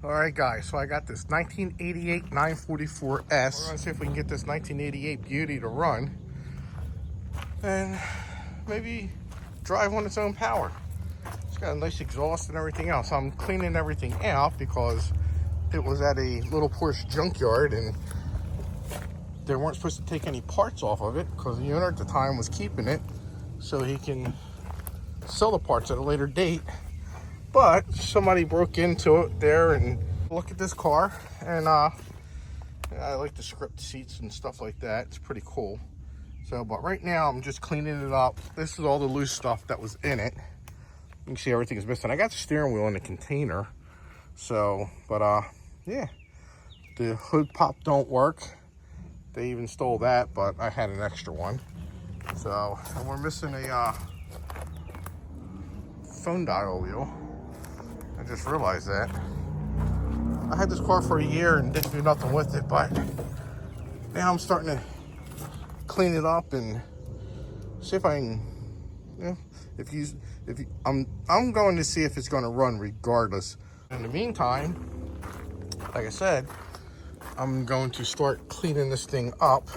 All right, guys, so I got this 1988 944S. We're gonna see if we can get this 1988 beauty to run and maybe drive on its own power. It's got a nice exhaust and everything else. I'm cleaning everything out because it was at a little Porsche junkyard and they weren't supposed to take any parts off of it because the owner at the time was keeping it so he can sell the parts at a later date. But somebody broke into it there and look at this car, and I like the script seats and stuff like that. It's pretty cool. So, but right now I'm just cleaning it up. This is all the loose stuff that was in it. You can see everything is missing. I got the steering wheel in the container. So, but yeah, the hood pop don't work. They even stole that, but I had an extra one. So, and we're missing a phone dial wheel. I just realized that. I had this car for a year and didn't do nothing with it, but now I'm starting to clean it up and see if I can, you know, I'm going to see if it's going to run regardless. In the meantime, like I said, I'm going to start cleaning this thing up.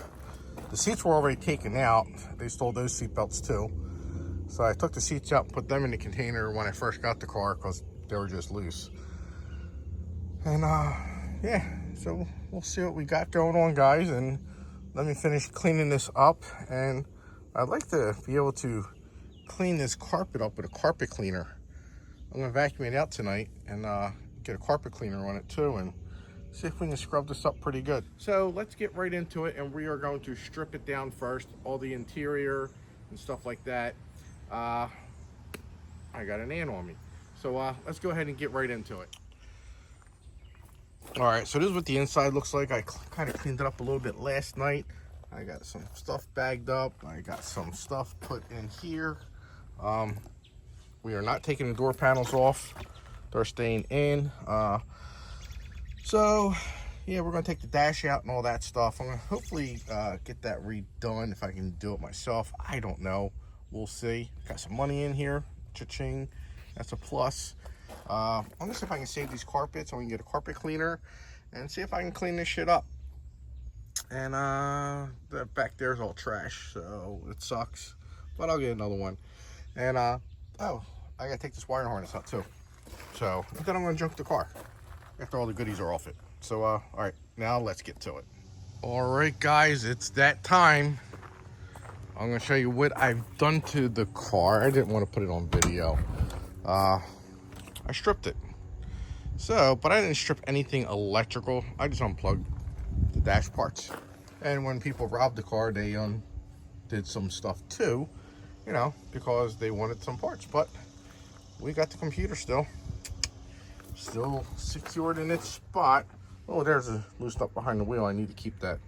The seats were already taken out. They stole those seat belts too. So I took the seats out and put them in the container when I first got the car because they were just loose. And yeah, so we'll see what we got going on, guys, and let me finish cleaning this up. And I'd like to be able to clean this carpet up with a carpet cleaner. I'm gonna vacuum it out tonight and get a carpet cleaner on it too and see if we can scrub this up pretty good. So let's get right into it, and we are going to strip it down first, all the interior and stuff like that. I got an ant on me. So let's go ahead and get right into it. All right, so this is what the inside looks like. I kind of cleaned it up a little bit last night. I got some stuff bagged up. I got some stuff put in here. We are not taking the door panels off. They're staying in. So, yeah, we're going to take the dash out and all that stuff. I'm going to hopefully get that redone if I can do it myself. I don't know. We'll see. Got some money in here. Cha-ching. That's a plus. I'm going to see if I can save these carpets so we can get a carpet cleaner and see if I can clean this shit up. And the back there is all trash, so it sucks. But I'll get another one. And, oh, I got to take this wire harness out too. So, then I'm going to junk the car after all the goodies are off it. So, all right, now let's get to it. All right, guys, it's that time. I'm going to show you what I've done to the car. I didn't want to put it on video. I stripped it. So, but I didn't strip anything electrical. I just unplugged the dash parts. And when people robbed the car, they did some stuff too, you know, because they wanted some parts. But we got the computer still secured in its spot. Oh, there's a loose up behind the wheel. I need to keep that.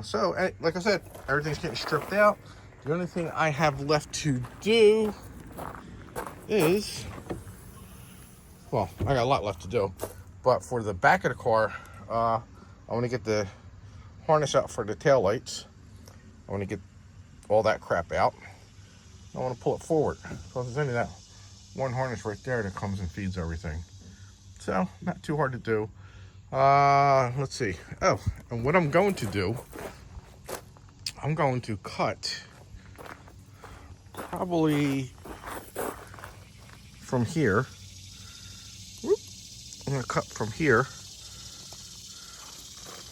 So, like I said, everything's getting stripped out. The only thing I have left to do is, well, I got a lot left to do, but for the back of the car, I want to get the harness out for the tail lights. I want to get all that crap out. I want to pull it forward because there's only that one harness right there that comes and feeds everything. So, not too hard to do. Let's see. Oh, and what I'm going to do, I'm going to cut probably from here. Whoop. I'm going to cut from here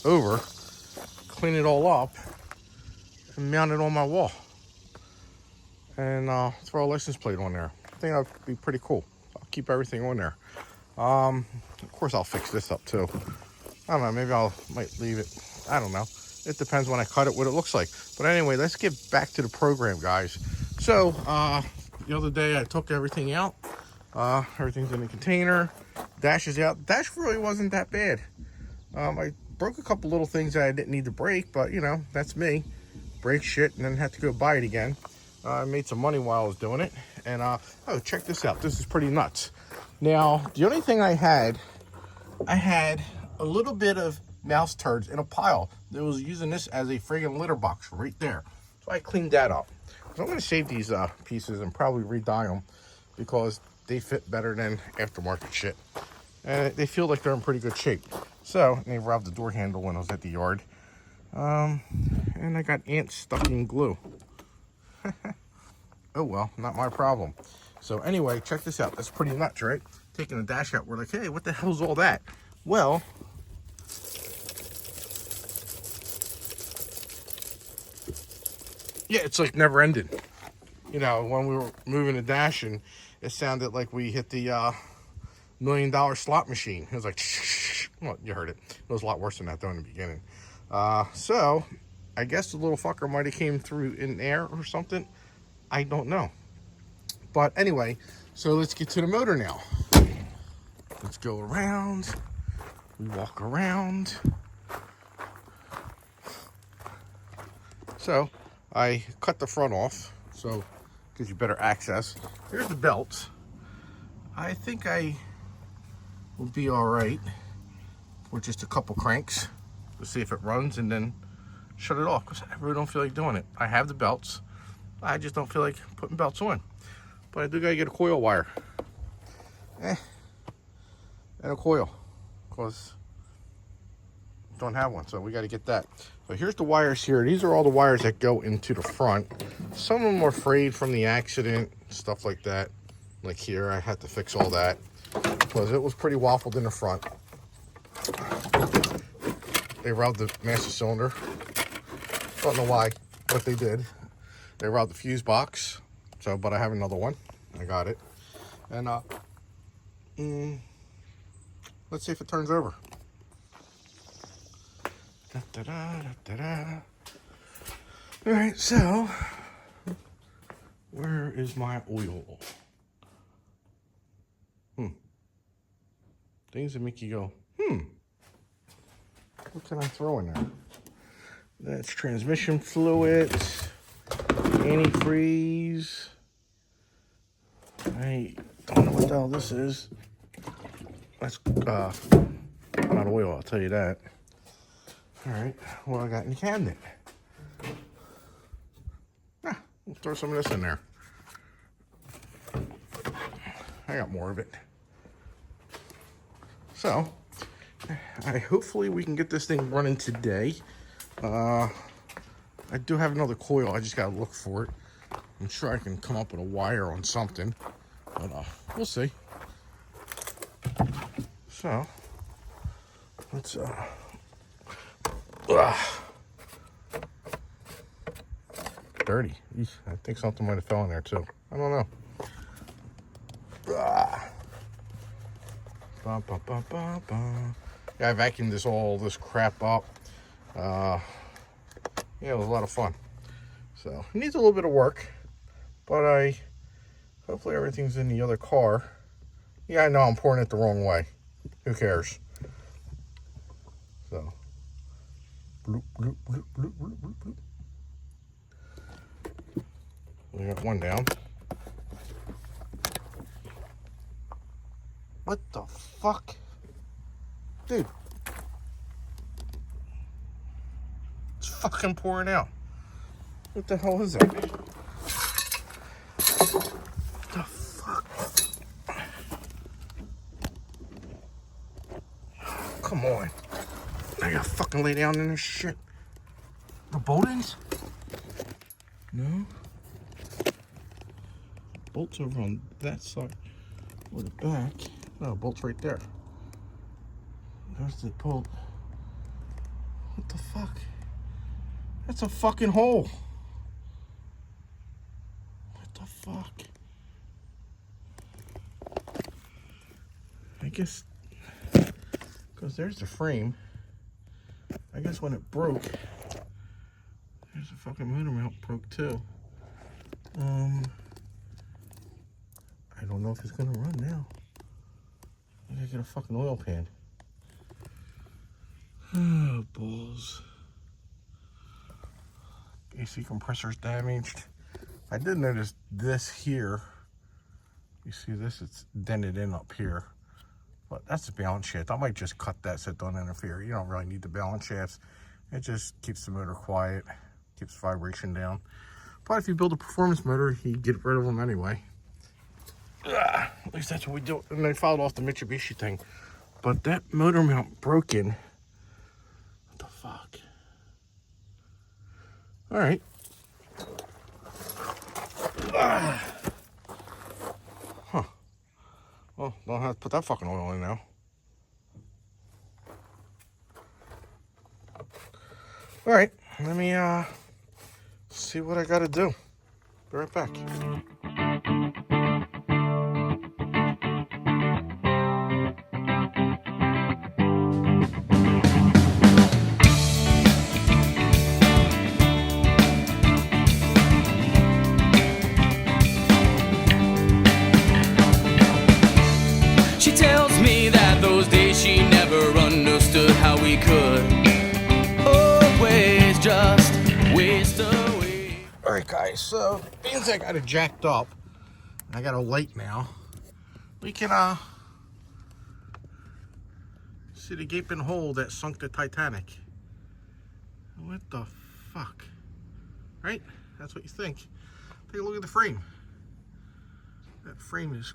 over, clean it all up, and mount it on my wall. And throw a license plate on there. I think that would be pretty cool. I'll keep everything on there. Of course, I'll fix this up too. I don't know, maybe might leave it. I don't know. It depends when I cut it, what it looks like. But anyway, let's get back to the program, guys. So, the other day I took everything out. Everything's in the container. Dash is out. Dash really wasn't that bad. I broke a couple little things that I didn't need to break, but you know, that's me. Break shit and then have to go buy it again. I made some money while I was doing it. And, oh, check this out. This is pretty nuts. Now, the only thing I had a little bit of mouse turds in a pile. That was using this as a friggin' litter box right there. So I cleaned that up. So I'm going to save these pieces and probably re-dye them because they fit better than aftermarket shit. and they feel like they're in pretty good shape. So, they robbed the door handle when I was at the yard. And I got ants stuck in glue. Oh well, not my problem. So anyway, check this out. That's pretty nuts, right? Taking the dash out, we're like, hey, what the hell's all that? Well, yeah, it's like never ending. You know, when we were moving the dash, and it sounded like we hit the $1 million slot machine. It was like, well, you heard it. It was a lot worse than that though in the beginning. So I guess the little fucker might have came through in air or something. I don't know. But anyway, so let's get to the motor now. Let's go around. We walk around. So I cut the front off, so gives you better access. Here's the belts. I think I will be all right with just a couple cranks to see if it runs, and then shut it off, because I really don't feel like doing it. I have the belts. I just don't feel like putting belts on. But I do gotta get a coil wire. And a coil, because I don't have one, so we gotta get that. So here's the wires here. These are all the wires that go into the front. Some of them are frayed from the accident, stuff like that. Like here, I had to fix all that because it was pretty waffled in the front. They robbed the master cylinder. Don't know why, but they did. They robbed the fuse box. So, but I have another one. I got it. And let's see if it turns over. Da, da, da, da, da. All right, so where is my oil? Things that make you go, what can I throw in there? That's transmission fluid, antifreeze. I don't know what the hell this is. That's not oil, I'll tell you that. All right, what I got in the cabinet? We'll throw some of this in there. I got more of it. So, hopefully we can get this thing running today. I do have another coil. I just gotta look for it. I'm sure I can come up with a wire on something, but we'll see. So, let's dirty. Eesh, I think something might have fell in there too. I don't know. Yeah, I vacuumed this crap up. Yeah, it was a lot of fun. So it needs a little bit of work, but hopefully everything's in the other car. Yeah, I know I'm pouring it the wrong way. Who cares? So bloop, bloop, bloop, bloop, bloop, bloop, bloop. We got one down. What the fuck? Dude. It's fucking pouring out. What the hell is that? What the fuck? Come on. I gotta fucking lay down in this shit. The bolt-ins? No. Bolts over on that side or the back. No, bolt's right there. There's the bolt. What the fuck? That's a fucking hole. What the fuck? I guess, because there's the frame. I guess when it broke, there's a fucking motor mount broke too. I don't know if it's gonna run now. I gotta get a fucking oil pan. Oh, balls. AC compressor's damaged. I did notice this here. You see this? It's dented in up here. But that's the balance shaft. I might just cut that so it don't interfere. You don't really need the balance shafts. It just keeps the motor quiet, keeps vibration down. But if you build a performance motor, you get rid of them anyway. At least that's what we do. And I filed off the Mitsubishi thing. but that motor mount broken. What the fuck? All right. Huh. Well, don't have to put that fucking oil in now. All right, let me see what I gotta do. Be right back. She tells me that those days she never understood how we could always just waste away. All right, guys, so being I got it jacked up, I got a light now, we can see the gaping hole that sunk the Titanic. What the fuck? Right? That's what you think. Take a look at the frame. That frame is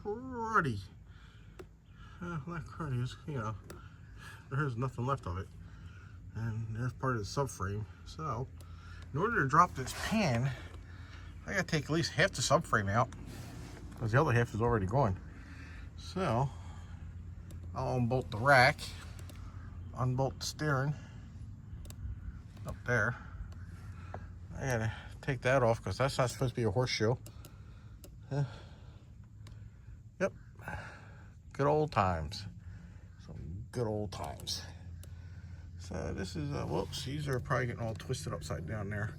cruddy. Not cruddy, it's, you know, there's nothing left of it. And there's part of the subframe. So, in order to drop this pan, I gotta take at least half the subframe out, because the other half is already gone. So, I'll unbolt the rack, unbolt the steering up there. I gotta take that off because that's not supposed to be a horseshoe. Yep, good old times. Some good old times. So this is whoops, these are probably getting all twisted upside down there.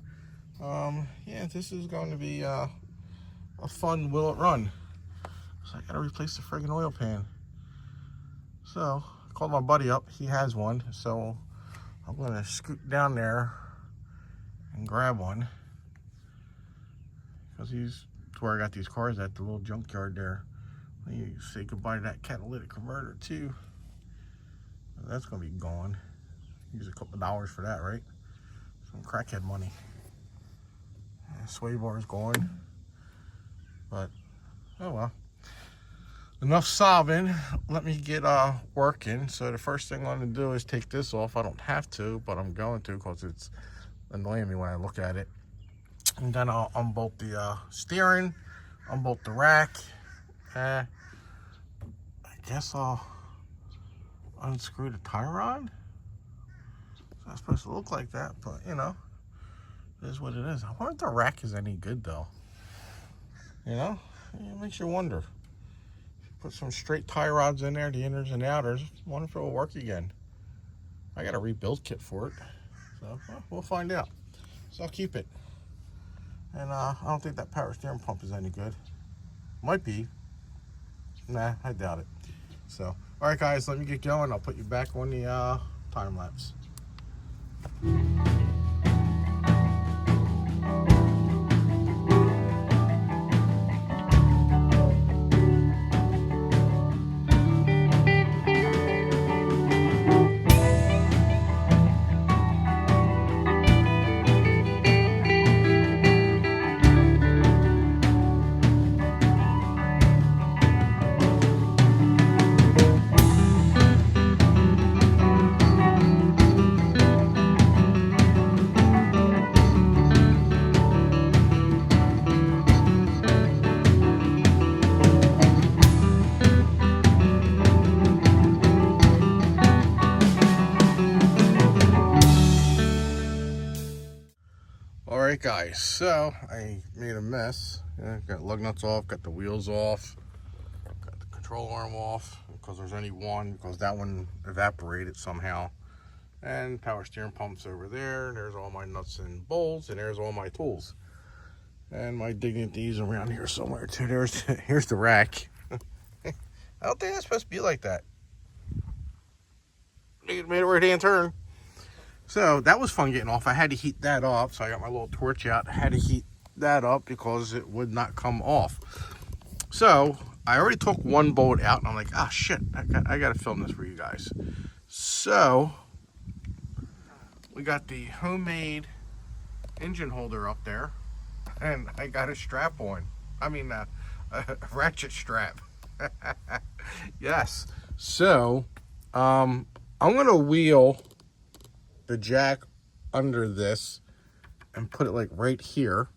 Yeah, this is going to be a fun will it run. So I gotta replace the friggin' oil pan. So I called my buddy up, he has one, so I'm gonna scoot down there and grab one, because he's to where I got these cars at, the little junkyard there. You say goodbye to that catalytic converter too. That's gonna be gone. Use a couple of dollars for that, right? Some crackhead money. Sway bar's gone, but oh well. Enough sobbing. Let me get working. So the first thing I'm going to do is take this off. I don't have to, but I'm going to because it's annoying me when I look at it. And then I'll unbolt the steering, unbolt the rack. I guess I'll unscrew the tie rod. It's not supposed to look like that, but you know, it is what it is. I wonder if the rack is any good though. You know, it makes you wonder. Put some straight tie rods in there, the inners and outers. Wonder if it will work again. I got a rebuild kit for it, so well, we'll find out. So I'll keep it. And I don't think that power steering pump is any good. Might be. Nah, I doubt it. So, all right, guys, let me get going. I'll put you back on the time lapse. Alright guys, so I made a mess. Got lug nuts off, got the wheels off, got the control arm off because there's only one, because that one evaporated somehow. And power steering pump's over there. There's all my nuts and bolts, and there's all my tools. And my dignity's around here somewhere too. Here's the rack. I don't think that's supposed to be like that. It made a right hand turn. So that was fun getting off. I had to heat that up, so I got my little torch out. I had to heat that up because it would not come off. So I already took one bolt out, and I'm like, ah, shit, I got to film this for you guys. So we got the homemade engine holder up there, and I got a strap on. I mean, a ratchet strap. Yes. So, I'm going to wheel the jack under this and put it like right here.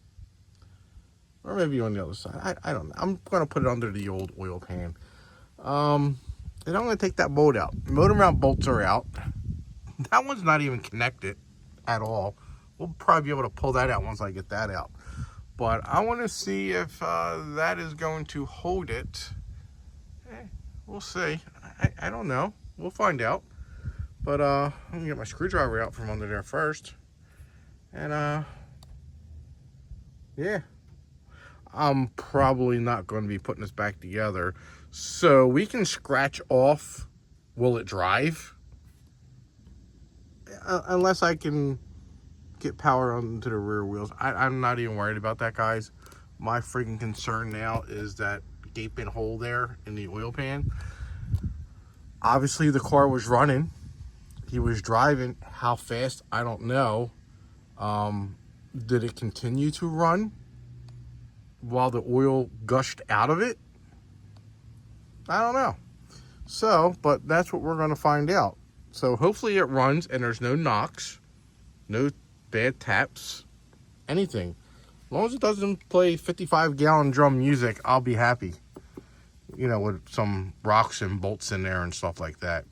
Or maybe on the other side. I don't know. I'm going to put it under the old oil pan. And I'm going to take that bolt out. Motor mount bolts are out. That one's not even connected at all. We'll probably be able to pull that out once I get that out. But I want to see if that is going to hold it. We'll see. I don't know. We'll find out. But I'm going to get my screwdriver out from under there first. And yeah. I'm probably not going to be putting this back together. So we can scratch off, will it drive? Unless I can get power onto the rear wheels. I'm not even worried about that, guys. My freaking concern now is that gaping hole there in the oil pan. Obviously the car was running. He was driving. How fast, I don't know. Did it continue to run while the oil gushed out of it? I don't know. So, but that's what we're going to find out. So hopefully it runs and there's no knocks, no bad taps, anything. As long as it doesn't play 55-gallon drum music, I'll be happy. You know, with some rocks and bolts in there and stuff like that.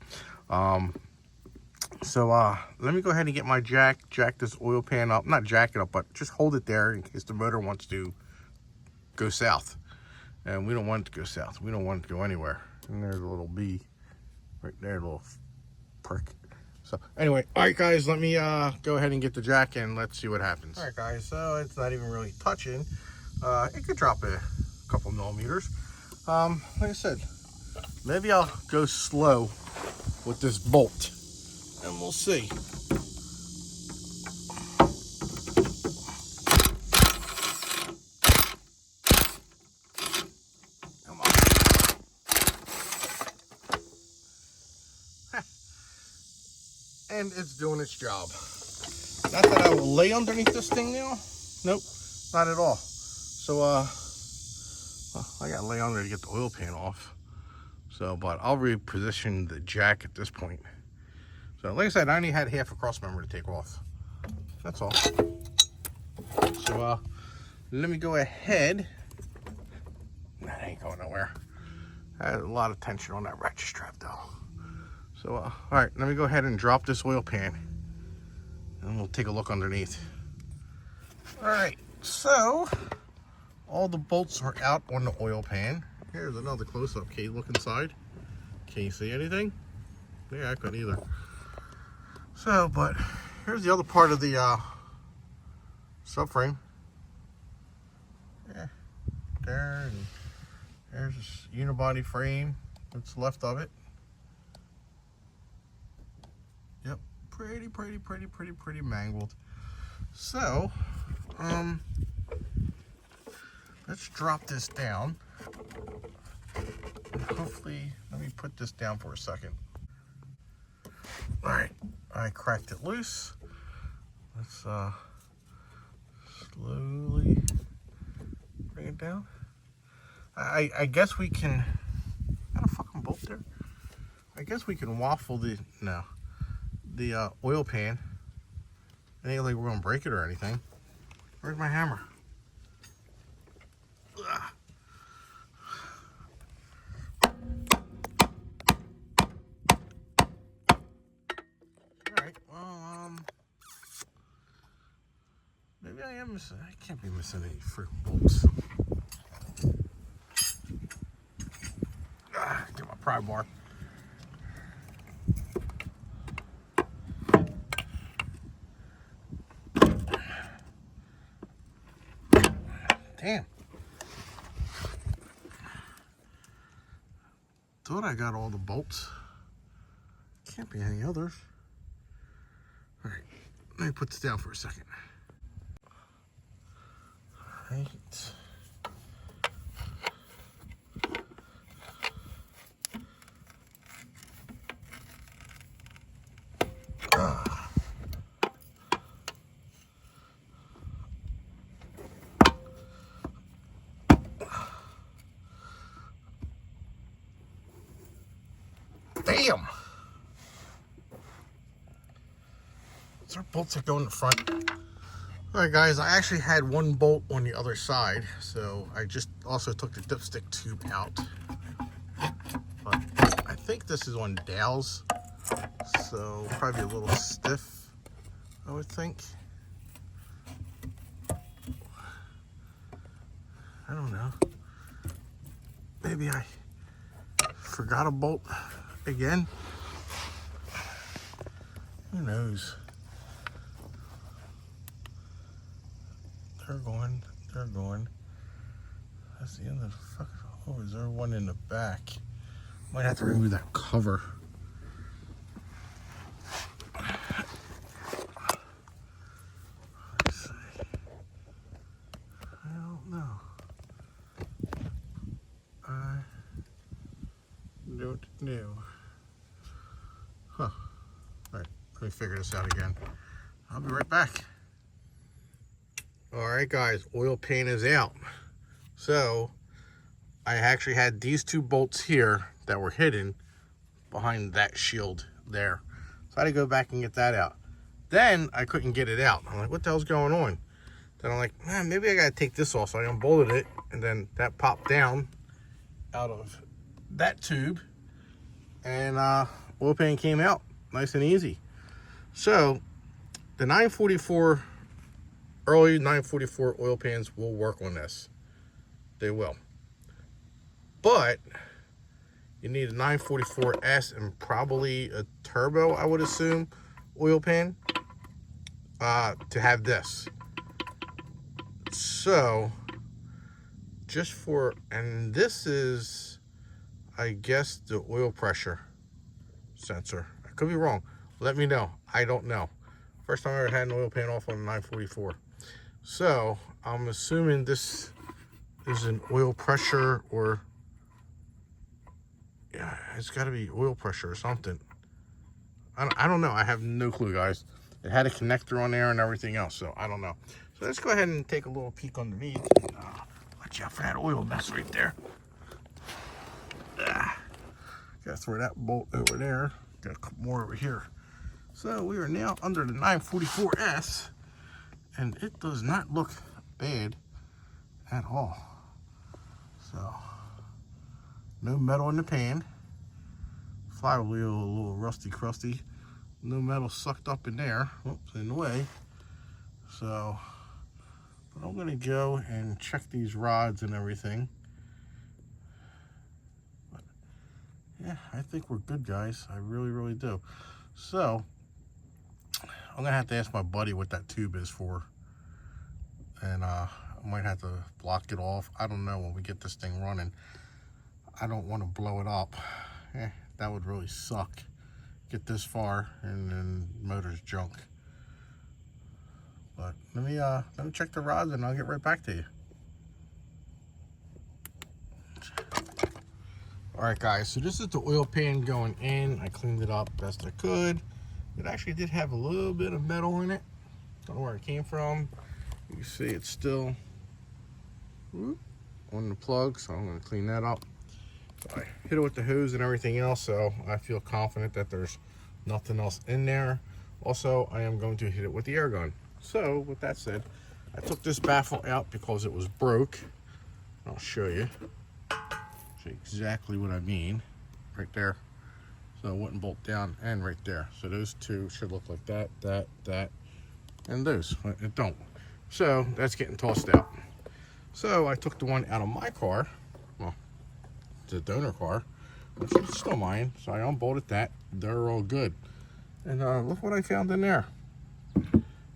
So let me go ahead and get my jack this oil pan up. Not jack it up, but just hold it there in case the motor wants to go south. And we don't want it to go south. We don't want it to go anywhere. And there's a little bee right there, a little prick. So anyway, all right, guys, let me go ahead and get the jack and let's see what happens. All right, guys, so it's not even really touching. It could drop a couple millimeters. Like I said, maybe I'll go slow with this bolt and we'll see. Come on. And it's doing its job. Not that I will lay underneath this thing now. Nope, not at all. So, I gotta lay under to get the oil pan off. So, but I'll reposition the jack at this point. So, like I said, I only had half a cross member to take off. That's all. So, let me go ahead. That ain't going nowhere. I had a lot of tension on that ratchet strap, though. So, all right, let me go ahead and drop this oil pan. And we'll take a look underneath. All right, so all the bolts are out on the oil pan. Here's another close-up. Can you look inside? Can you see anything? Yeah, I couldn't either. So, but here's the other part of the subframe. Yeah, there, and there's this unibody frame that's left of it. Yep, pretty mangled. So, let's drop this down. And hopefully, let me put this down for a second. All right, I cracked it loose. Let's slowly bring it down. I guess we can. Got a fucking bolt there. I guess we can waffle the oil pan. It ain't like we're gonna break it or anything. Where's my hammer? Ugh. Alright, well, maybe I am missing. I can't be missing any freaking bolts. Get my pry bar. Damn. Thought I got all the bolts. Can't be any others. All right, let me put this down for a second. All right. Bam! These are bolts that go in the front. Alright guys, I actually had one bolt on the other side, so I just also took the dipstick tube out. But I think this is on dowels, so probably a little stiff, I would think. I don't know. Maybe I forgot a bolt again. Who knows? They're going. They're going. That's the end of the fucking. Oh, is there one in the back? Might have to remove that cover. Let's see. I don't know. I don't know. Huh. All right. Let me figure this out again. I'll be right back. All right, guys. Oil pan is out. So I actually had these two bolts here that were hidden behind that shield there. So I had to go back and get that out. Then I couldn't get it out. I'm like, what the hell's going on? Then I'm like, man, maybe I gotta take this off. So I unbolted it, and then that popped down out of that tube, and oil pan came out nice and easy. So the 944, early 944 oil pans will work on this. They will. But you need a 944S and probably a turbo, I would assume, oil pan to have this. So just for, and this is, I guess, the oil pressure sensor. I could be wrong. Let me know. I don't know. First time I ever had an oil pan off on a 944. So I'm assuming this is an oil pressure, or yeah, it's got to be oil pressure or something. I don't know. I have no clue, guys. It had a connector on there and everything else, so I don't know. So let's go ahead and take a little peek underneath. Watch out for that oil mess right there. Gotta throw that bolt over there. Got a couple more over here. So we are now under the 944S, and it does not look bad at all. So no metal in the pan. Flywheel a little rusty crusty. No metal sucked up in there. Oops, in the way. So, but I'm gonna go and check these rods and everything. But yeah, I think we're good, guys. I really, really do. So I'm gonna have to ask my buddy what that tube is for, and I might have to block it off. I don't know when we get this thing running. I don't want to blow it up. That would really suck. Get this far and then motor's junk. But let me check the rods and I'll get right back to you. All right, guys. So this is the oil pan going in. I cleaned it up best I could. It actually did have a little bit of metal in it. Don't know where it came from. You can see it's still on the plug, so I'm going to clean that up. So I hit it with the hose and everything else, so I feel confident that there's nothing else in there. Also, I am going to hit it with the air gun. So with that said, I took this baffle out because it was broke. I'll show you exactly what I mean right there. So it wouldn't bolt down, and right there. So those two should look like that, that, and those. But it don't. So that's getting tossed out. So I took the one out of my car, well, the donor car, which is still mine. So I unbolted that. They're all good. And look what I found in there.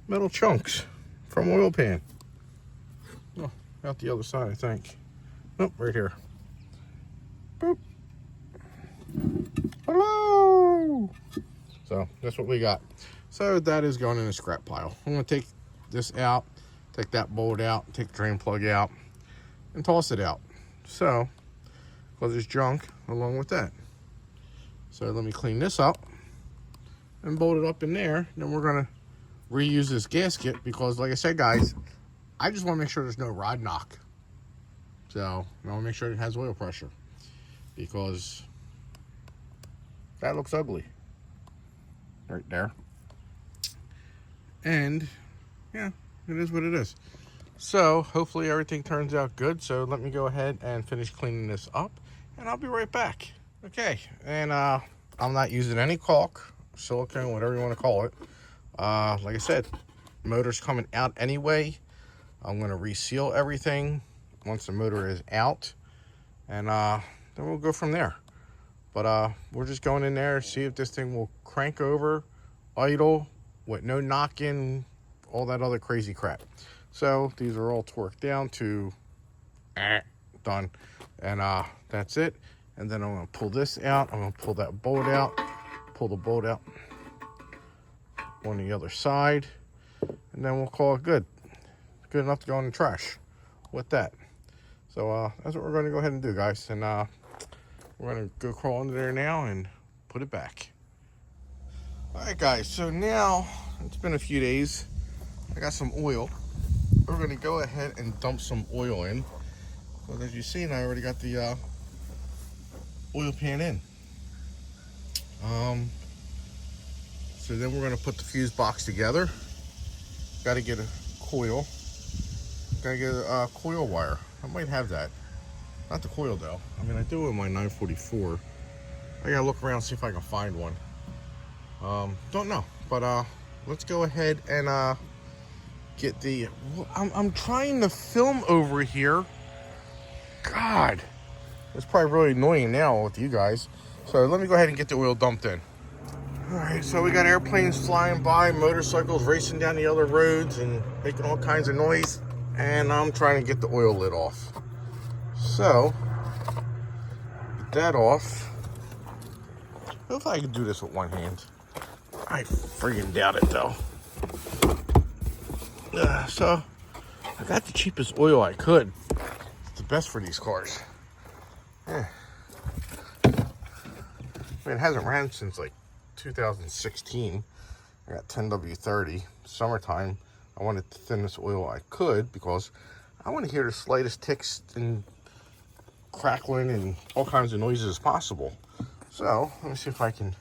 Metal chunks from oil pan. Oh, out the other side, I think. Oh, right here. Boop. Hello. So that's what we got. So that is going in the scrap pile. I'm going to take this out, take that bolt out, take the drain plug out, and toss it out. So, because there's junk along with that. So let me clean this up and bolt it up in there. Then we're going to reuse this gasket because, like I said, guys, I just want to make sure there's no rod knock. So I want to make sure it has oil pressure because That looks ugly. Right there. And yeah, it is what it is. So hopefully everything turns out good. So let me go ahead and finish cleaning this up, and I'll be right back. Okay, and I'm not using any caulk, silicone, whatever you want to call it. Like I said, motor's coming out anyway. I'm going to reseal everything once the motor is out, and then we'll go from there. But we're just going in there, see if this thing will crank over, idle, with no knocking, all that other crazy crap. So these are all torqued down to done, and that's it. And then I'm going to pull this out. I'm going to pull that bolt out, pull the bolt out on the other side, and then we'll call it good. Good enough to go in the trash with that. So that's what we're going to go ahead and do, guys. And we're going to go crawl under there now and put it back. All right, guys. So now it's been a few days. I got some oil. We're going to go ahead and dump some oil in. So as you've seen, I already got the oil pan in. So then we're going to put the fuse box together. Got to get a coil. Got to get a coil wire. I might have that. Not the coil though. I mean, I do with my 944. I gotta look around, see if I can find one. Don't know, but let's go ahead and get the. I'm trying to film over here. God, it's probably really annoying now with you guys. So let me go ahead and get the oil dumped in. All right, so we got airplanes flying by, motorcycles racing down the other roads and making all kinds of noise, and I'm trying to get the oil lid off. So, get that off. Hopefully I can do this with one hand. I freaking doubt it though. So, I got the cheapest oil I could. It's the best for these cars. Yeah. I mean, it hasn't ran since like 2016. I got 10W30. Summertime, I wanted the thinnest oil I could because I want to hear the slightest ticks and crackling and all kinds of noises as possible. So let me see if I can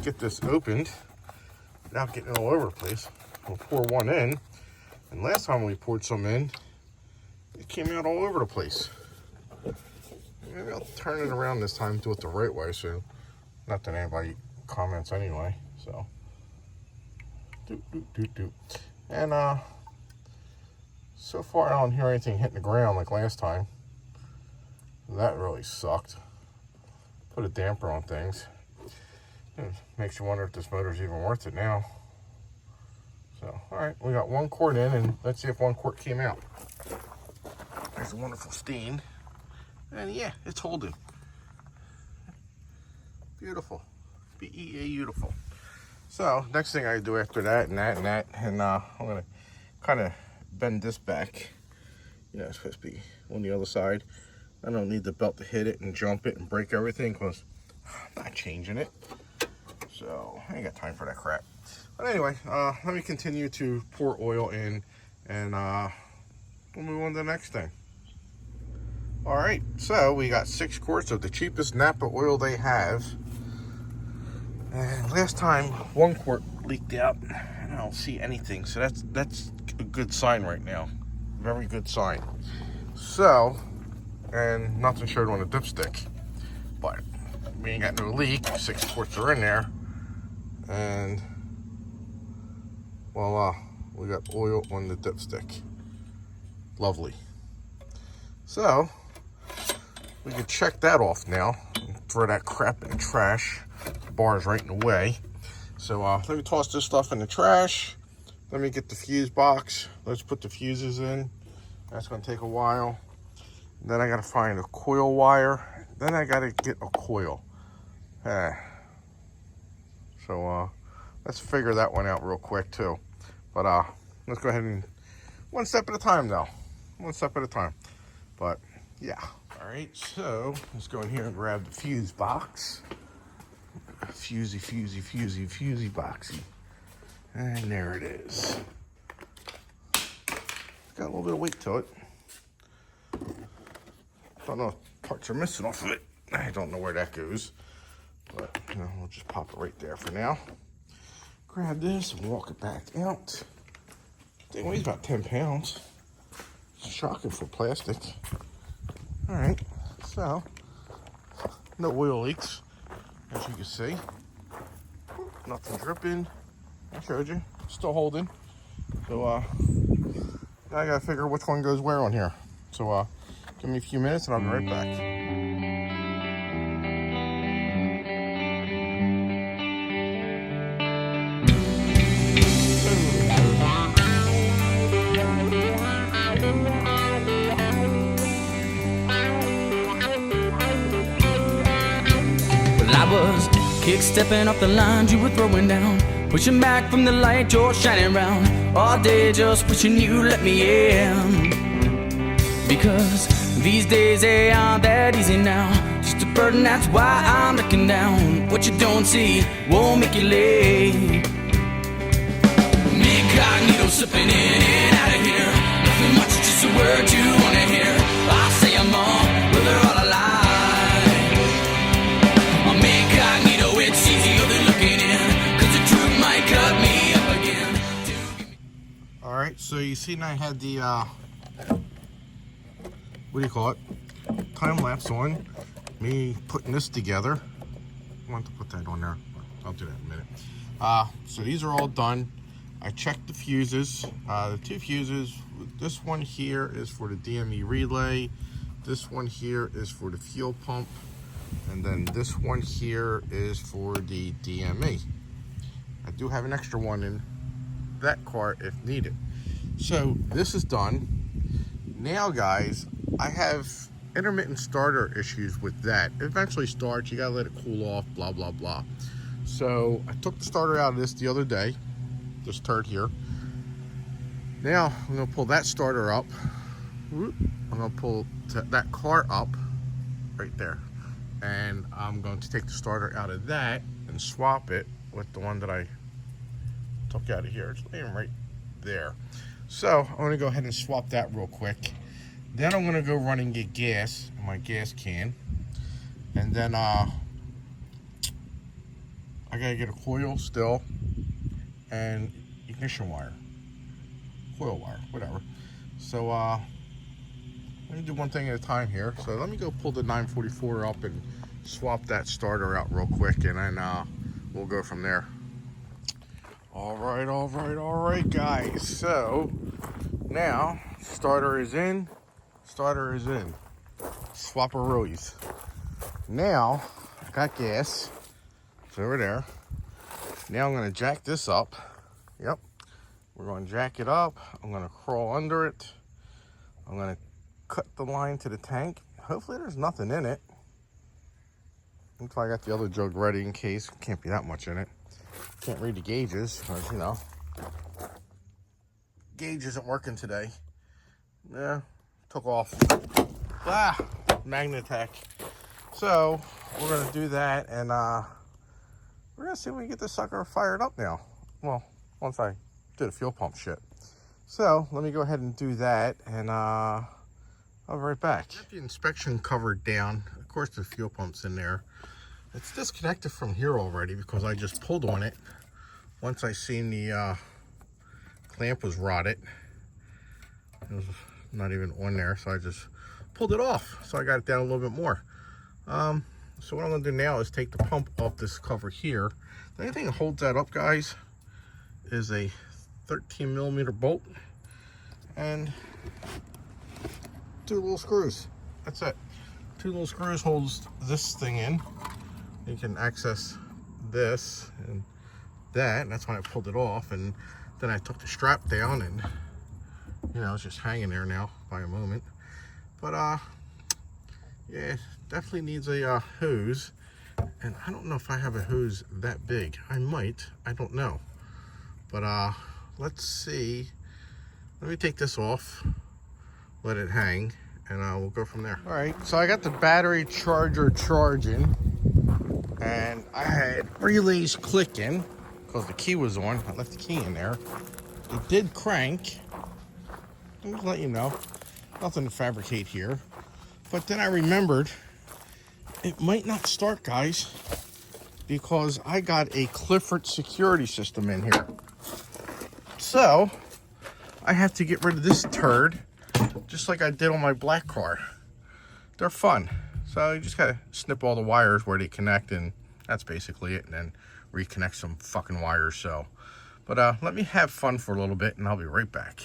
get this opened without getting it all over the place. We'll pour one in, and last time we poured some in, it came out all over the place. Maybe I'll turn it around this time, do it the right way, so not that anybody comments anyway. So and so far I don't hear anything hitting the ground like last time. That really sucked. Put a damper on things. It makes you wonder if this motor's even worth it now. So, alright, we got 1 quart in, and let's see if 1 quart came out. There's a wonderful stain. And yeah, it's holding. Beautiful. beautiful. So, next thing I do after that and that and that, and I'm going to kind of bend this back. You know, it's supposed to be on the other side. I don't need the belt to hit it and jump it and break everything because I'm not changing it. So, I ain't got time for that crap. But anyway, let me continue to pour oil in, and we'll move on to the next thing. Alright, so we got 6 quarts of the cheapest Napa oil they have. And last time, 1 quart leaked out, and I don't see anything. So that's a good sign right now. Very good sign. So, and nothing showed on the dipstick. But we ain't got no leak. 6 quarts are in there. And voila, we got oil on the dipstick. Lovely. So, we can check that off now and throw that crap in the trash. The bar is right in the way. So let me toss this stuff in the trash. Let me get the fuse box. Let's put the fuses in. That's going to take a while. Then I got to find a coil wire. Then I got to get a coil. So let's figure that one out real quick too. But let's go ahead and one step at a time though. One step at a time. But yeah. All right, so let's go in here and grab the fuse box. Fusey boxy. And there it is. Got a little bit of weight to it. Don't know if parts are missing off of it. I don't know where that goes, but you know, we'll just pop it right there for now. Grab this and walk it back out. It weighs about 10 pounds. It's shocking for plastic. All right, so no oil leaks, as you can see. Nothing dripping. I showed you. Still holding. So now I gotta figure which one goes where on here. So give me a few minutes and I'll be right back. I was kick-stepping off the lines you were throwing down, pushing back from the light you're shining round, all day just wishing you let me in. Because these days they aren't that easy now, just a burden, that's why I'm looking down. What you don't see won't make you late. Incognito slipping in and out of here, nothing much, just a word you wanna hear. I say I'm on, well they're all alive. Alright, so you see I had the, what do you call it, time lapse on, me putting this together. I want to put that on there, I'll do that in a minute. So these are all done. I checked the fuses, the two fuses. This one here is for the DME relay, this one here is for the fuel pump, and then this one here is for the DME. I do have an extra one in that car if needed. So this is done. Now guys, I have intermittent starter issues with that. It eventually starts, you gotta let it cool off, blah blah blah. So I took the starter out of this the other day, this turd here. Now I'm gonna pull that starter up. I'm gonna pull that car up right there, and I'm going to take the starter out of that and swap it with the one that I took out of here. It's laying right there. So I'm gonna go ahead and swap that real quick. Then I'm gonna go run and get gas in my gas can, and then I gotta get a coil still and ignition wire, coil wire, whatever. So let me do one thing at a time here. So let me go pull the 944 up and swap that starter out real quick, and then we'll go from there. All right, guys. So now starter is in, swapperoos. Now I got gas. It's over there. Now I'm gonna jack this up. Yep, we're gonna jack it up. I'm gonna crawl under it. I'm gonna cut the line to the tank. Hopefully there's nothing in it. Looks like I got the other jug ready in case. Can't be that much in it. Can't read the gauges, because, you know, gauge isn't working today. Yeah, took off. Magnet attack. So we're gonna do that, and we're gonna see if we can get this sucker fired up now. Well, once I do the fuel pump shit. So let me go ahead and do that, and I'll be right back. Got the inspection cover down. Of course, the fuel pump's in there. It's disconnected from here already because I just pulled on it. Once I seen the clamp was rotted. It was not even on there, so I just pulled it off. So I got it down a little bit more. So what I'm gonna do now is take the pump off this cover here. The only thing that holds that up, guys, is a 13mm bolt and 2 little screws. That's it. 2 little screws holds this thing in. You can access this and that, and that's when I pulled it off, and then I took the strap down, and you know, it's just hanging there now by a moment. But yeah, definitely needs a hose, and I don't know if I have a hose that big. I might, I don't know, but let's see. Let me take this off, let it hang, and we'll go from there. All right, so I got the battery charger charging, and I had relays clicking because the key was on. I left the key in there. It did crank. I'll just let you know, nothing to fabricate here. But then I remembered, it might not start, guys, because I got a Clifford security system in here. So I have to get rid of this turd, just like I did on my black car. They're fun. So you just gotta snip all the wires where they connect, and that's basically it, and then reconnect some fucking wires. So, but let me have fun for a little bit, and I'll be right back.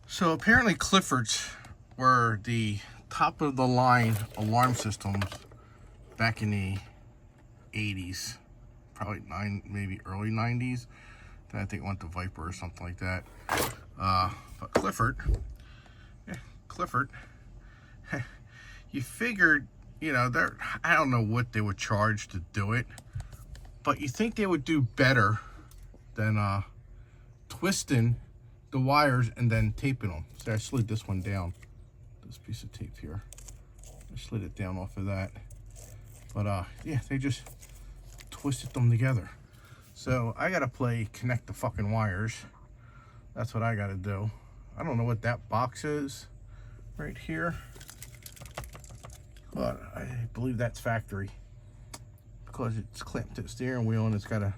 So apparently Cliffords were the top of the line alarm systems back in the 80s, probably maybe early 90s. Then I think it went to Viper or something like that. But Clifford, you figured, you know, I don't know what they would charge to do it, but you think they would do better than twisting the wires and then taping them. So I slid this one down, this piece of tape here. I slid it down off of that. But yeah, they just twisted them together. So I gotta connect the fucking wires. That's what I gotta do. I don't know what that box is right here, but I believe that's factory, because it's clamped to the steering wheel and it's got a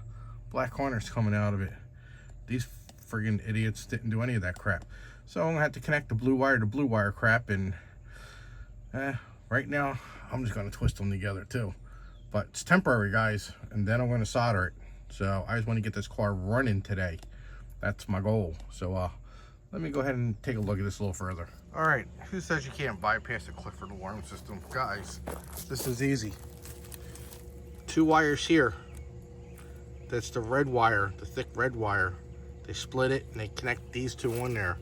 black harness coming out of it. These friggin' idiots didn't do any of that crap. So I'm gonna have to connect the blue wire to blue wire crap, and right now I'm just gonna twist them together too. But it's temporary, guys, and then I'm gonna solder it. So I just want to get this car running today. That's my goal. So let me go ahead and take a look at this a little further. All right, who says you can't bypass the Clifford alarm system? Guys, this is easy. 2 wires here. That's the red wire, the thick red wire. They split it and they connect these 2 on there.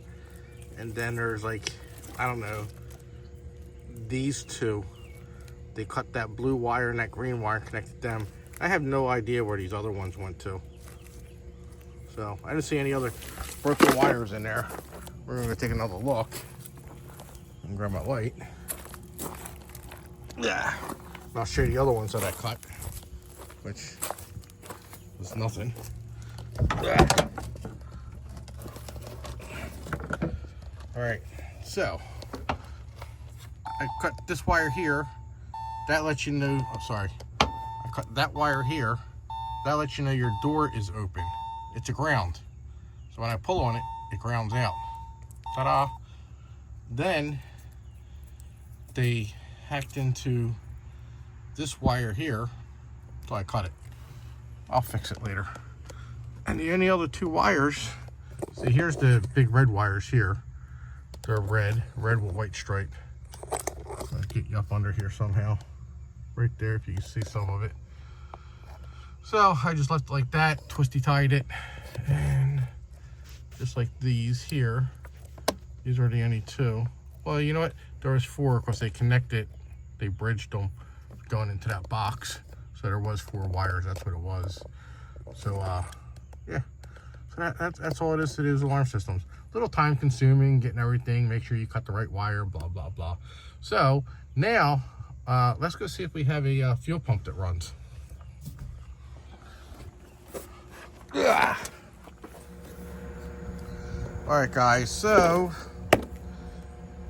And then there's, like, I don't know, these 2. They cut that blue wire and that green wire and connected them. I have no idea where these other ones went to. So I didn't see any other broken wires in there. We're gonna take another look and grab my light. Yeah. And I'll show you the other ones that I cut, which was nothing. Yeah. All right, so I cut this wire here. That lets you know, oh, sorry. I cut that wire here. That lets you know your door is open. It's a ground. So when I pull on it, it grounds out. Ta-da. Then they hacked into this wire here, so I cut it. I'll fix it later. And the only other 2 wires, see, here's the big red wires here. They're red with white stripe. I'll get you up under here somehow. Right there, if you can see some of it. So I just left it like that, twisty tied it, and just like these here, these are the only 2. Well, you know what? There was 4 because they connected, they bridged them going into that box. So there was 4 wires, that's what it was. So yeah, so that's all it is to these alarm systems. A little time consuming, getting everything, make sure you cut the right wire, blah, blah, blah. So now, let's go see if we have a fuel pump that runs. Yeah. All right, guys, so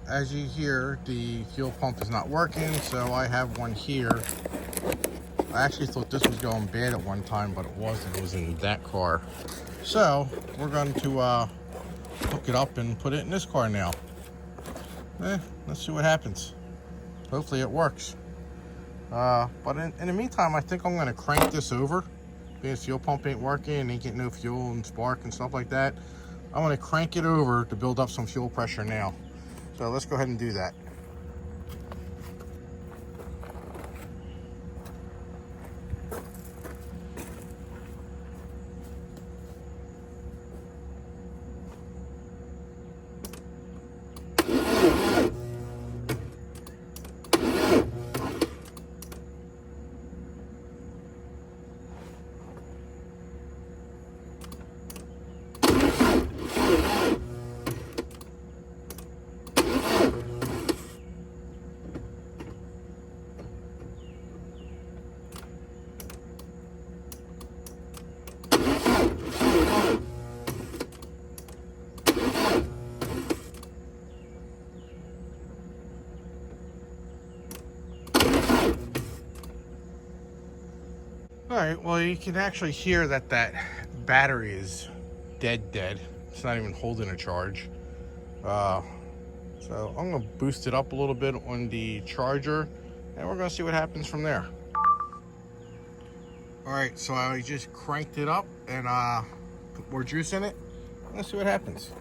as you hear, the fuel pump is not working, so I have one here. I actually thought this was going bad at one time, but it wasn't. It was in that car. So we're going to hook it up and put it in this car now. Let's see what happens. Hopefully it works. But in the meantime, I think I'm going to crank this over. Because fuel pump ain't working, ain't getting no fuel and spark and stuff like that. I want to crank it over to build up some fuel pressure now. So let's go ahead and do that. All right, well, you can actually hear that battery is dead. It's not even holding a charge. So I'm gonna boost it up a little bit on the charger, and we're gonna see what happens from there. All right, so I just cranked it up and put more juice in it. Let's see what happens.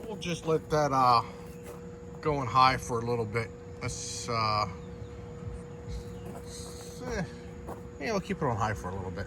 We'll just let that go on high for a little bit. Yeah, we'll keep it on high for a little bit.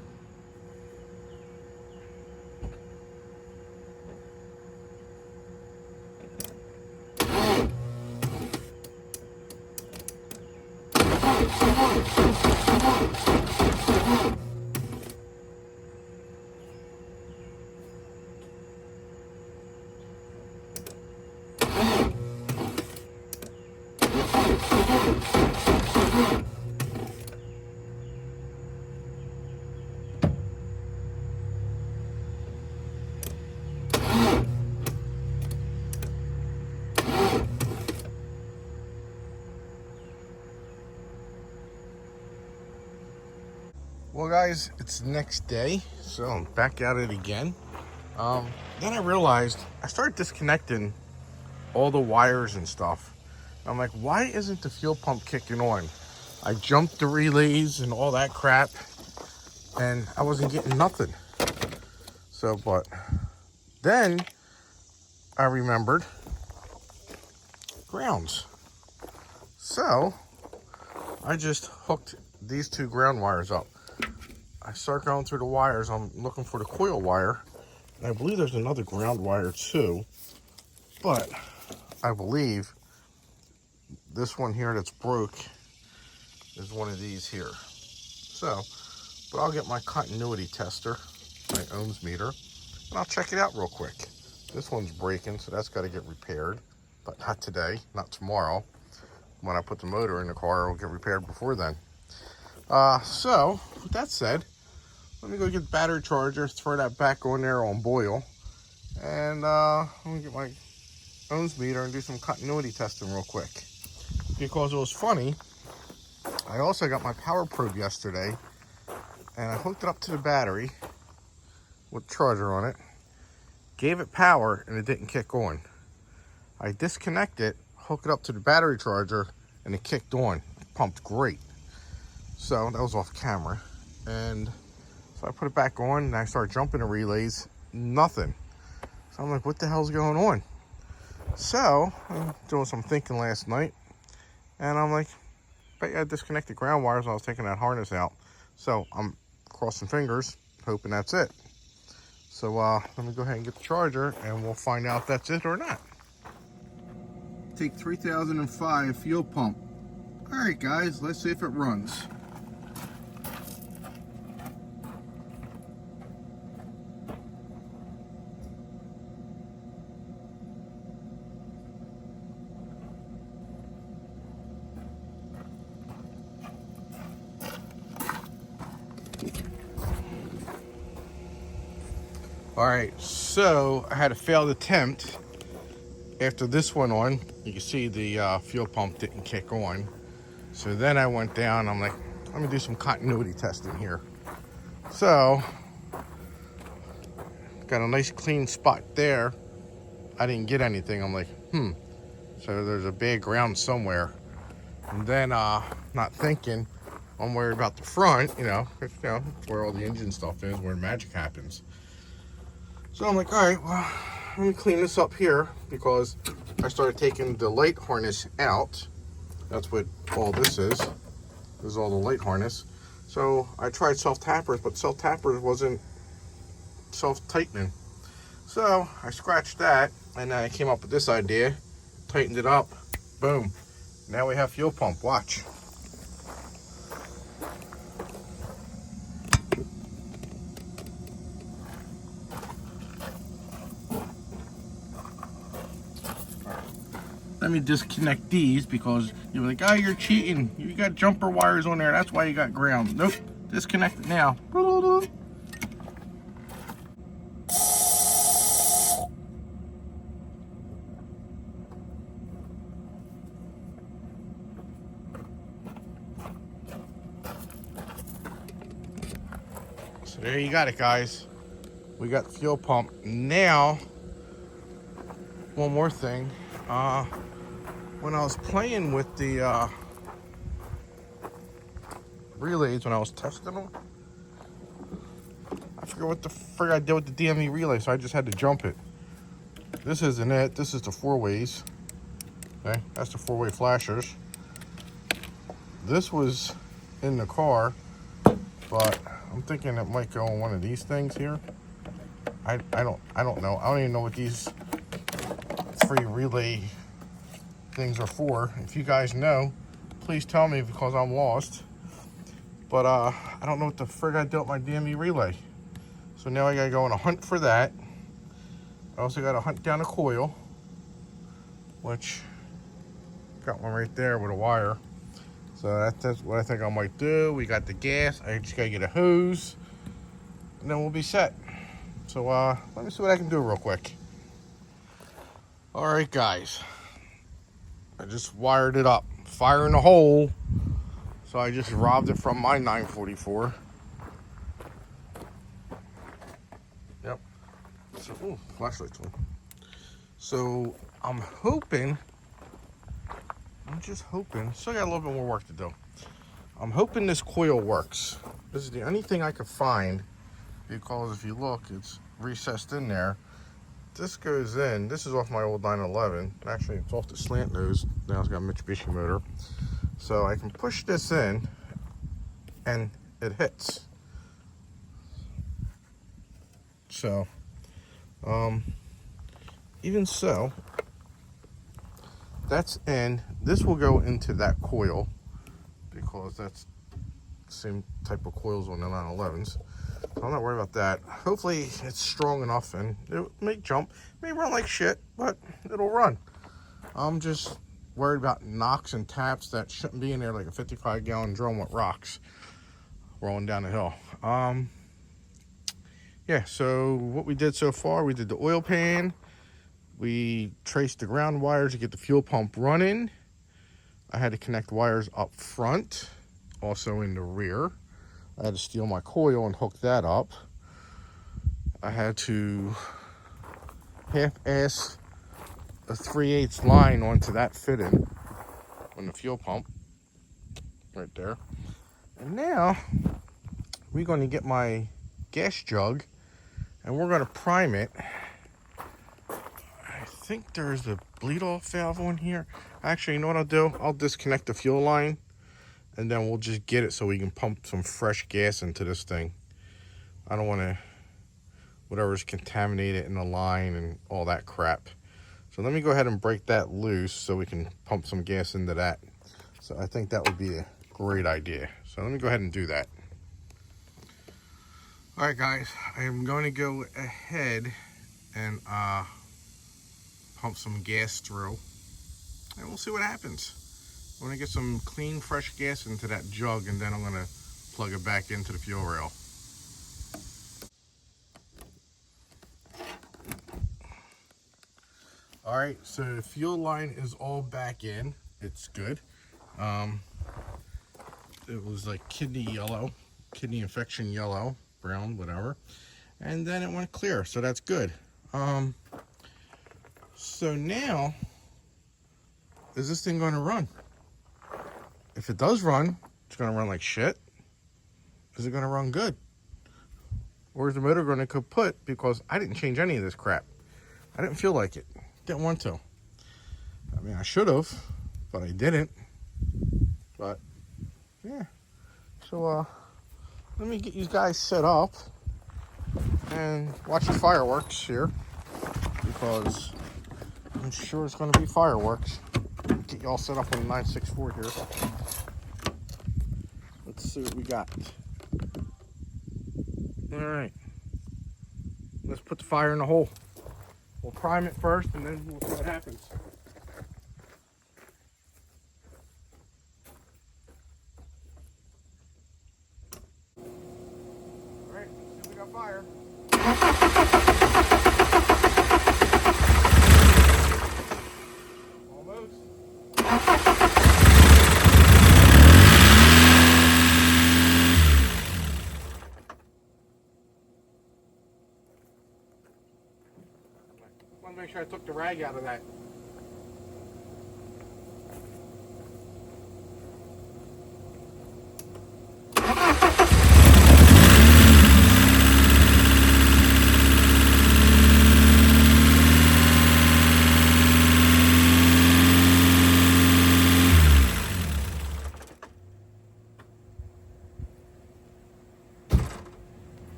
Well, guys, it's the next day, so I'm back at it again. Then I realized I started disconnecting all the wires and stuff. I'm like, why isn't the fuel pump kicking on? I jumped the relays and all that crap, and I wasn't getting nothing. So, but then I remembered grounds. So I just hooked these two ground wires up. I start going through the wires. I'm looking for the coil wire. And I believe there's another ground wire too. But I believe this one here that's broke is one of these here. So, but I'll get my continuity tester, my ohms meter, and I'll check it out real quick. This one's breaking, so that's got to get repaired. But not today, not tomorrow. When I put the motor in the car, it'll get repaired before then. So, with that said, let me go get the battery charger, throw that back on there on boil, and I'm gonna get my ohms meter and do some continuity testing real quick. Because it was funny, I also got my power probe yesterday, and I hooked it up to the battery with charger on it, gave it power, and it didn't kick on. I disconnected it, hooked it up to the battery charger, and it kicked on. It pumped great. So that was off camera, and so I put it back on and I started jumping the relays. Nothing. So I'm like, what the hell's going on? So I'm doing some thinking last night, and I'm like, bet you I disconnected ground wires when I was taking that harness out. So I'm crossing fingers, hoping that's it. So let me go ahead and get the charger, and we'll find out if that's it or not. Take 3005 fuel pump. All right, guys, let's see if it runs. All right, so I had a failed attempt. After this went on, you can see the fuel pump didn't kick on. So then I went down, I'm like, let me do some continuity testing here. So, got a nice clean spot there. I didn't get anything. I'm like, so there's a bad ground somewhere. And then, not thinking, I'm worried about the front, where all the engine stuff is, where magic happens. So I'm like, all right, well, let me clean this up here, because I started taking the light harness out. That's what all this is. This is all the light harness. So I tried self-tappers, but self-tappers wasn't self-tightening. So I scratched that, and then I came up with this idea, tightened it up, boom. Now we have fuel pump, watch. let me disconnect these because you're like, oh, you're cheating. You got jumper wires on there. That's why you got ground. Nope. Disconnect it now. So there you got it, guys. We got the fuel pump. Now, one more thing. When I was playing with the relays, when I was testing them, I forget what the frig I did with the DME relay, so I just had to jump it. This isn't it. This is the 4-ways. Okay, that's the 4-way flashers. This was in the car, but I'm thinking it might go on one of these things here. I don't know. I don't even know what these 3 relay things are for. If you guys know, please tell me because I'm lost. But I don't know what the frig I did with my DME relay. So now I gotta go on a hunt for that. I also gotta hunt down a coil, which got one right there with a wire. So that's what I think I might do. We got the gas. I just gotta get a hose, and then we'll be set. So let me see what I can do real quick. All right, guys. I just wired it up. Fire in the hole. So I just robbed it from my 944. Yep. So, ooh, flashlight's on. So I'm just hoping, still got a little bit more work to do. I'm hoping this coil works. This is the only thing I could find, because if you look, it's recessed in there. This goes in. This is off my old 911. Actually, it's off the slant nose. Now it's got a Mitsubishi motor. So I can push this in, and it hits. So, even so, that's in. This will go into that coil because that's the same type of coils on the 911s. So I'm not worried about that. Hopefully it's strong enough and it may jump. It may run like shit, but it'll run. I'm just worried about knocks and taps that shouldn't be in there, like a 55-gallon drum with rocks rolling down the hill. Yeah, so what we did so far, we did the oil pan. We traced the ground wires to get the fuel pump running. I had to connect wires up front, also in the rear. I had to steal my coil and hook that up. I had to half-ass a 3/8 line onto that fitting on the fuel pump right there. And now we're going to get my gas jug and we're going to prime it. I think there's a bleed off valve on here. Actually, you know what I'll do? I'll disconnect the fuel line and then we'll just get it so we can pump some fresh gas into this thing. I don't want to, whatever's contaminated in the line and all that crap. So let me go ahead and break that loose so we can pump some gas into that. So I think that would be a great idea. So let me go ahead and do that. All right, guys, I am going to go ahead and pump some gas through, and we'll see what happens. I'm gonna get some clean, fresh gas into that jug, and then I'm gonna plug it back into the fuel rail. All right, so the fuel line is all back in. It's good. It was like kidney yellow, kidney infection yellow, brown, whatever. And then it went clear, so that's good. So now, is this thing gonna run? If it does run, it's gonna run like shit. Is it gonna run good? Or is the motor gonna kaput because I didn't change any of this crap? I didn't feel like it. Didn't want to. I mean, I should have, but I didn't. But, yeah. So, let me get you guys set up and watch the fireworks here, because I'm sure it's gonna be fireworks. Get y'all set up on the 964 here. Let's see what we got. All right, let's put the fire in the hole. We'll prime it first and then we'll see what happens. fire. Almost. I want to make sure I took the rag out of that.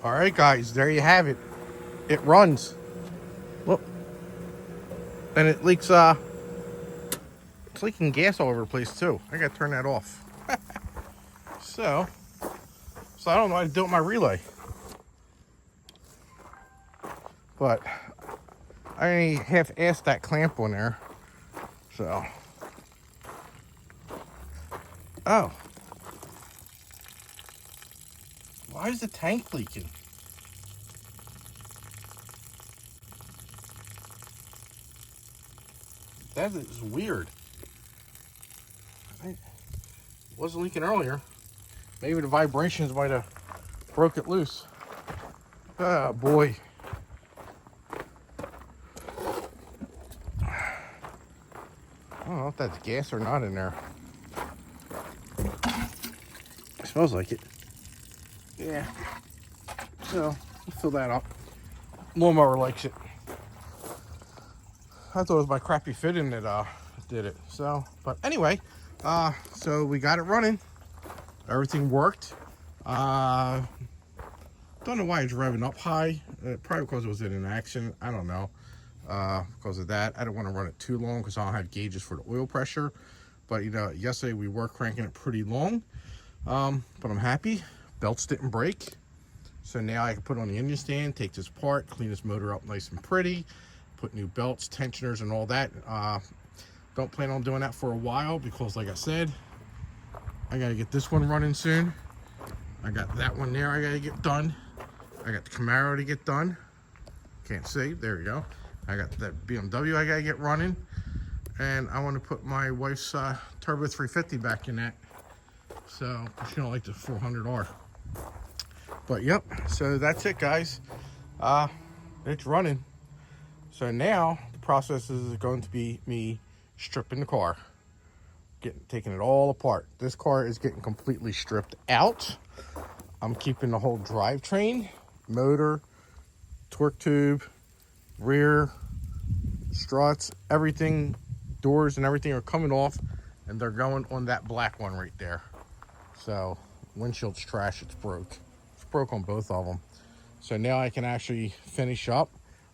All right, guys, there you have it. It runs. Look, and it leaks. It's leaking gas all over the place too. I gotta turn that off. so I don't know how to do it with my relay, but I only half-assed that clamp on there. So, oh, why is the tank leaking? That is weird. It wasn't leaking earlier. Maybe the vibrations might have broke it loose. Oh boy. I don't know if that's gas or not in there. It smells like it. Yeah. So, we'll fill that up. Lawnmower likes it. I thought it was my crappy fitting that did it. So, but anyway, so we got it running. Everything worked. Don't know why it's revving up high. Probably because it was in an accident. I don't know. Because of that, I don't want to run it too long because I don't have gauges for the oil pressure. But you know, yesterday we were cranking it pretty long. But I'm happy. Belts didn't break. So now I can put it on the engine stand, take this apart, clean this motor up nice and pretty, put new belts, tensioners, and all that. Don't plan on doing that for a while because, like I said, I got to get this one running soon. I got that one there I got to get done. I got the Camaro to get done. Can't see. There we go. I got that BMW I got to get running. And I want to put my wife's Turbo 350 back in that. So, she don't like the 400R. But, yep. So, that's it, guys. It's running. So, now, the process is going to be me stripping the car. Taking it all apart. This car is getting completely stripped out. I'm keeping the whole drivetrain, motor, torque tube, rear, struts, everything, doors and everything are coming off, and they're going on that black one right there. So, windshield's trash, it's broke. It's broke on both of them. So now I can actually finish up.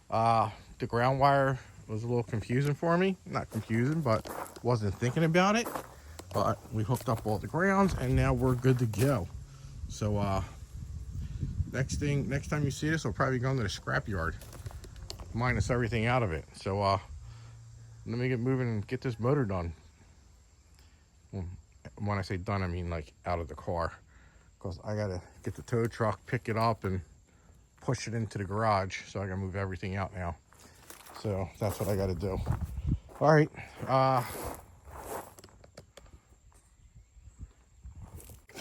The ground wire was a little confusing for me. Not confusing, but wasn't thinking about it. But we hooked up all the grounds, and now we're good to go. So, next time you see this, I'll probably go into the scrap yard, minus everything out of it. So, let me get moving and get this motor done. Well, when I say done, I mean like out of the car, because I gotta get the tow truck, pick it up, and push it into the garage. So I gotta move everything out now. So that's what I gotta do. All right.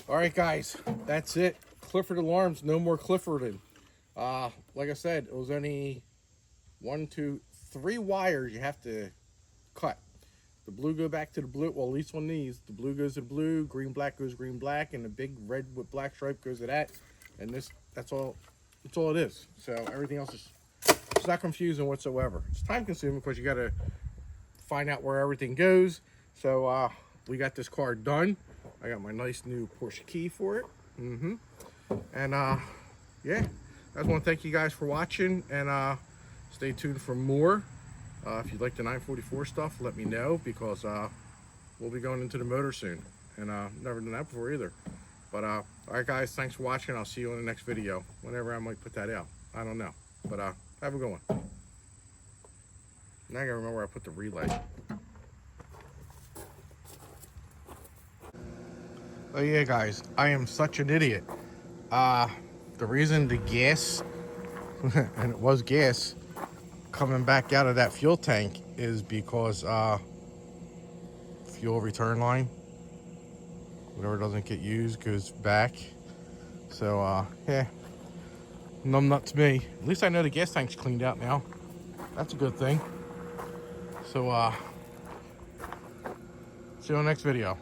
All right, guys, that's it. Clifford alarms, no more Cliffording. Like I said, it was only 1, 2, 3 wires you have to cut. The blue go back to the blue, well, at least on these, the blue goes to blue, green, black goes green, black, and the big red with black stripe goes to that. And that's all it is. So everything else is, it's not confusing whatsoever. It's time consuming because you got to find out where everything goes. So we got this car done. I got my nice new Porsche key for it. And yeah, I just want to thank you guys for watching, and stay tuned for more. If you'd like the 944 stuff, let me know, because we'll be going into the motor soon, and never done that before either. But all right, guys, thanks for watching. I'll see you in the next video, whenever I might put that out. I don't know, but have a good one. Now I gotta remember where I put the relay. Oh yeah, guys, I am such an idiot. The reason the gas, and it was gas, coming back out of that fuel tank is because fuel return line, whatever doesn't get used goes back. So yeah, numb nut to me. At least I know the gas tank's cleaned out now. That's a good thing. So see you on the next video.